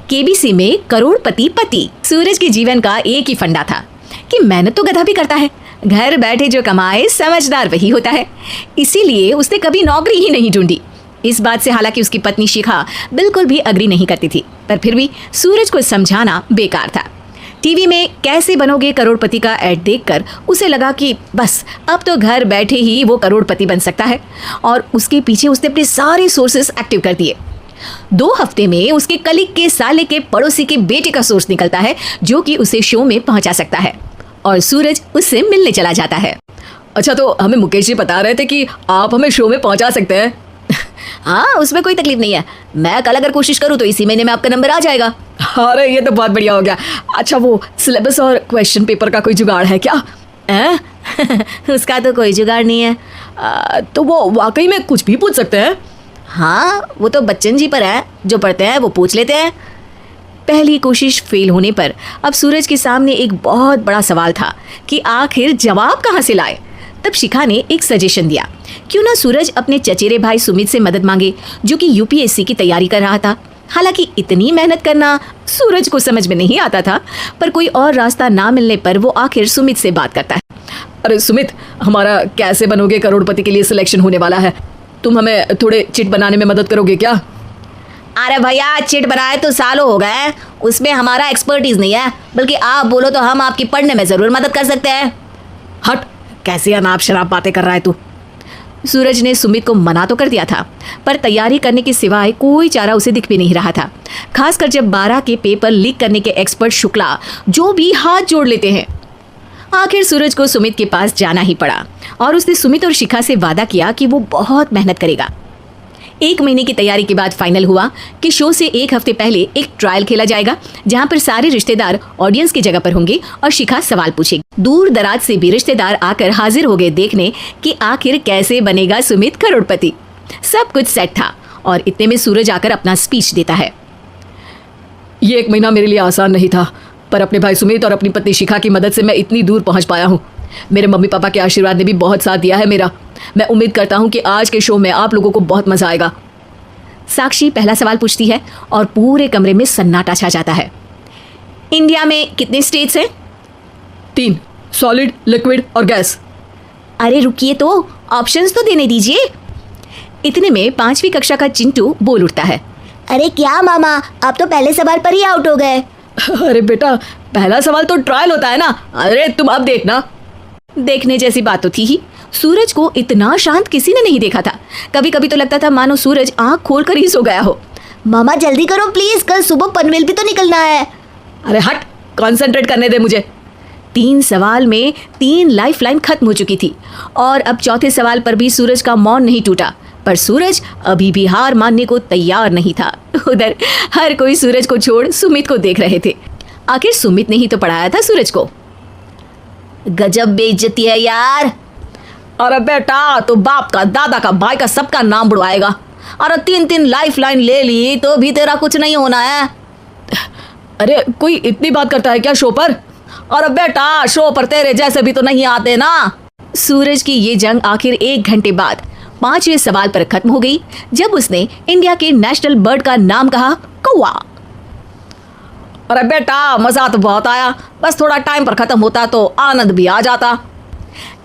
KBC में करोड़पति पति। सूरज के जीवन का एक ही फंडा था कि मेहनत तो गधा भी करता है, घर बैठे जो कमाए समझदार वही होता है। इसीलिए उसने कभी नौकरी ही नहीं ढूंढी। इस बात से हालांकि उसकी पत्नी शिखा बिल्कुल भी अग्री नहीं करती थी, पर फिर भी सूरज को समझाना बेकार था। टीवी में कैसे बनोगे करोड़पति का ऐड देखकर उसे लगा कि बस अब तो घर बैठे ही वो करोड़पति बन सकता है, और उसके पीछे उसने अपने सारे सोर्सेस एक्टिव कर दिए। 2 हफ्ते में उसके कलीग के साले के पड़ोसी के बेटे का सोर्स निकलता है जो कि उसे शो में पहुंचा सकता है, और सूरज उससे मिलने चला जाता है। अच्छा, तो हमें मुकेश जी बता रहे थे कि आप हमें शो में पहुंचा सकते हैं। हाँ, उसमें कोई तकलीफ नहीं है। मैं कल अगर कोशिश करूँ तो इसी महीने में आपका नंबर आ जाएगा। अरे ये तो बहुत बढ़िया हो गया। अच्छा, वो सिलेबस और क्वेश्चन पेपर का कोई जुगाड़ है क्या? उसका तो कोई जुगाड़ नहीं है। तो वो वाकई में कुछ भी पूछ सकते हैं? हाँ, वो तो बच्चन जी पर है, जो पढ़ते हैं वो पूछ लेते हैं। पहली कोशिश फेल होने पर अब सूरज के सामने एक बहुत बड़ा सवाल था कि आखिर जवाब कहाँ से लाए। तब शिखा ने एक सजेशन दिया, क्यों ना सूरज अपने चचेरे भाई सुमित से मदद मांगे, जो कि यूपीएससी की तैयारी कर रहा था। हालांकि इतनी मेहनत करना सूरज को समझ में नहीं आता था, पर कोई और रास्ता ना मिलने पर वो आखिर सुमित से बात करता है। अरे सुमित, हमारा कैसे बनोगे करोड़पति के लिए सिलेक्शन होने वाला है, तुम हमें थोड़े चिट बनाने में मदद करोगे क्या? अरे भैया, चिट बनाए तो सालों हो गए, उसमें हमारा एक्सपर्टीज नहीं है, बल्कि आप बोलो तो हम आपकी पढ़ने में जरूर मदद कर सकते हैं। हट, कैसी अनाप शराब बातें कर रहा है तू? सूरज ने सुमित को मना तो कर दिया था, पर तैयारी करने के सिवाय कोई चारा उसे दिख भी नहीं रहा था, खासकर जब 12 के पेपर लीक करने के एक्सपर्ट शुक्ला जो भी हाथ जोड़ लेते हैं। आखिर सूरज को सुमित के पास जाना ही पड़ा, और उसने सुमित और शिखा से वादा किया कि वो बहुत मेहनत करेगा। 1 महीने की तैयारी के बाद फाइनल हुआ कि शो से 1 हफ्ते पहले एक ट्रायल खेला जाएगा, जहां पर सारे रिश्तेदार ऑडियंस की जगह पर होंगे और शिखा सवाल पूछेगी। दूर दराज से भी रिश्तेदार आकर हाजिर हो गए देखने कि आखिर कैसे बनेगा सुमित करोड़पति। सब कुछ सेट था, और इतने में सूरज आकर अपना स्पीच देता है। ये 1 महीना मेरे लिए आसान नहीं था, पर अपने भाई सुमित और अपनी पत्नी शिखा की मदद से मैं इतनी दूर पहुंच पाया हूँ। मेरे मम्मी पापा के आशीर्वाद ने भी बहुत साथ दिया है मेरा। मैं उम्मीद करता हूँ कि आज के शो में आप लोगों को बहुत मजा आएगा। साक्षी पहला सवाल पूछती है और पूरे कमरे में सन्नाटा छा जाता है। इंडिया में कितने स्टेट्स हैं? 3, सॉलिड, लिक्विड और गैस। अरे रुकिए, तो ऑप्शंस तो देने दीजिए। इतने में 5वीं कक्षा का चिंटू बोल उठता है। अरे क्या मामा, आप तो पहले सवाल पर ही आउट हो गए। अरे बेटा, पहला सवाल तो ट्रायल होता है ना। अरे तुम अब देखना। देखने जैसी बात तो थी ही। सूरज को इतना शांत किसी ने नहीं देखा था। कभी कभी तो लगता था मानो सूरज आंख खोलकर ही सो गया हो। मामा जल्दी करो प्लीज, कल सुबह पनवेल भी तो निकलना है। अरे हट, कंसंट्रेट करने दे मुझे। 3 सवाल में 3 लाइफलाइन खत्म हो चुकी थी, और अब चौथे सवाल पर भी सूरज का मौन नहीं टूटा, पर सूरज अभी भी हार मानने को तैयार नहीं था। उधर हर कोई सूरज को छोड़ सुमित को देख रहे थे। आखिर सुमित ने ही तो पढ़ाया था सूरज को। गजब बेइज्जती है यार। अरे बेटा, तो बाप का, दादा का, भाई का, सबका नाम बुड़वाएगा। अरे 3 लाइफलाइन ले ली तो भी तेरा कुछ नहीं होना है। अरे कोई इतनी बात करता है क्या शो पर? अरे बेटा, शो पर तेरे जैसे भी तो नहीं आते ना। सूरज की ये जंग आखिर 1 घंटे बाद 5वें सवाल पर खत्म हो गई, जब उसने इंडिया के नेशनल बर्ड का नाम कहा, कौवा। अरे बेटा, मजा तो बहुत आया, बस थोड़ा टाइम पर खत्म होता तो आनंद भी आ जाता।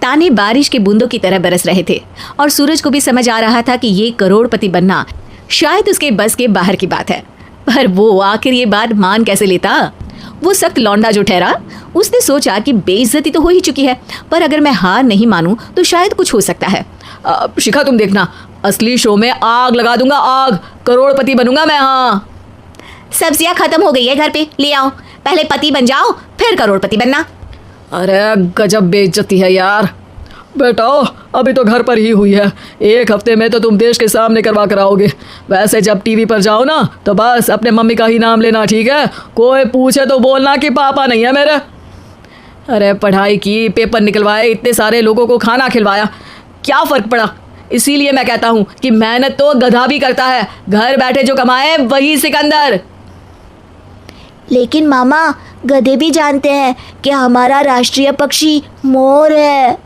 ताने बारिश के बूंदों की तरह बरस रहे थे, और सूरज को भी समझ आ रहा था कि ये करोड़पति बनना शायद उसके बस के बाहर की बात है, पर वो आखिर ये बात मान कैसे लेता। वो सख्त लौंडा जो ठहरा, उसने सोचा कि बेइज्जती तो हो ही चुकी है, पर अगर मैं हार नहीं मानूं तो शायद कुछ हो सकता है। शिखा तुम देखना, असली शो में आग लगा दूंगा, आग, करोड़पति बनूंगा मैं। हाँ, सब्जियां खत्म हो गई है घर पे, ले आओ। पहले पति बन जाओ, फिर करोड़पति बनना। अरे गजब बेइज्जती है यार। बेटा, अभी तो घर पर ही हुई है, 1 हफ्ते में तो तुम देश के सामने करवा कर आओगे। वैसे जब टीवी पर जाओ ना, तो बस अपने मम्मी का ही नाम लेना, ठीक है? कोई पूछे तो बोलना कि पापा नहीं है मेरे। अरे पढ़ाई की, पेपर निकलवाए, इतने सारे लोगों को खाना खिलवाया, क्या फ़र्क पड़ा? इसीलिए मैं कहता हूँ कि मेहनत तो गधा भी करता है, घर बैठे जो कमाए वही सिकंदर। लेकिन मामा, गधे भी जानते हैं कि हमारा राष्ट्रीय पक्षी मोर है।